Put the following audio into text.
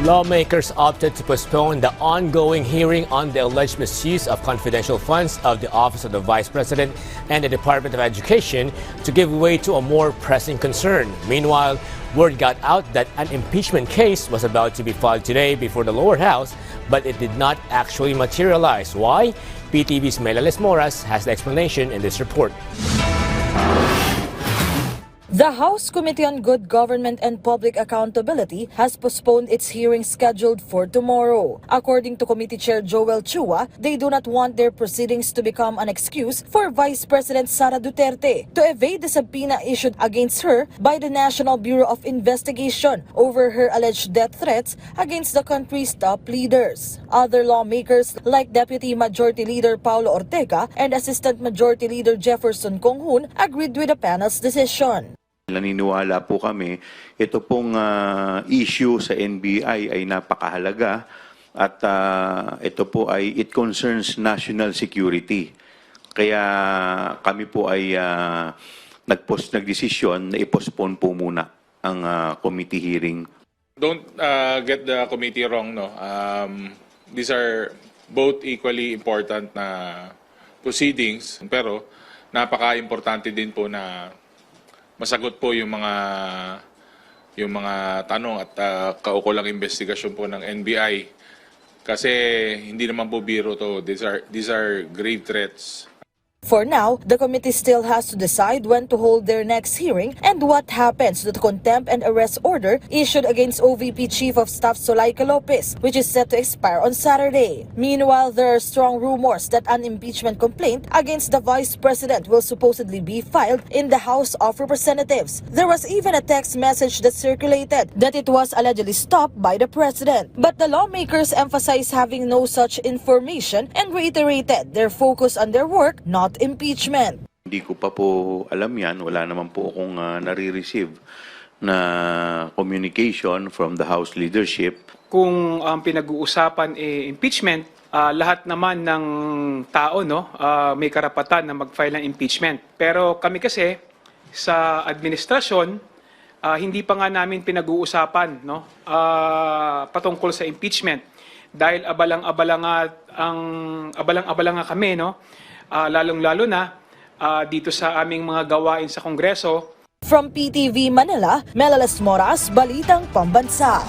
Lawmakers opted to postpone the ongoing hearing on the alleged misuse of confidential funds of the Office of the Vice President and the Department of Education to give way to a more pressing concern. Meanwhile, word got out that an impeachment case was about to be filed today before the lower house, but it did not actually materialize. Why? PTV's Melales Moras has the explanation in this report. The House Committee on Good Government and Public Accountability has postponed its hearing scheduled for tomorrow. According to Committee Chair Joel Chua, they do not want their proceedings to become an excuse for Vice President Sara Duterte to evade the subpoena issued against her by the National Bureau of Investigation over her alleged death threats against the country's top leaders. Other lawmakers like Deputy Majority Leader Paulo Ortega and Assistant Majority Leader Jefferson Conghun agreed with the panel's decision. Naniniwala po kami, ito pong issue sa NBI ay napakahalaga at ito po ay it concerns national security. Kaya kami po ay nagdesisyon na i-postpone po muna ang committee hearing. Don't get the committee wrong, no. These are both equally important na proceedings, pero napaka-importante din po na masagot po yung mga tanong at kaukulang investigasyon po ng NBI kasi hindi naman po biro to. These are grave threats. For now, the committee still has to decide when to hold their next hearing and what happens to the contempt and arrest order issued against OVP Chief of Staff Zuleika Lopez, which is set to expire on Saturday. Meanwhile, there are strong rumors that an impeachment complaint against the Vice President will supposedly be filed in the House of Representatives. There was even a text message that circulated that it was allegedly stopped by the President. But the lawmakers emphasized having no such information and reiterated their focus on their work, not impeachment. Hindi ko pa po alam yan. Wala naman po akong nare-receive na communication from the House leadership. Kung ang pinag-uusapan impeachment, lahat naman ng tao may karapatan na mag-file ng impeachment. Pero kami kasi sa administrasyon, hindi pa nga namin pinag-uusapan patungkol sa impeachment dahil abalang-abala nga kami lalong-lalo na dito sa aming mga gawain sa Kongreso. From PTV Manila, Melales Moras, Balitang Pambansa.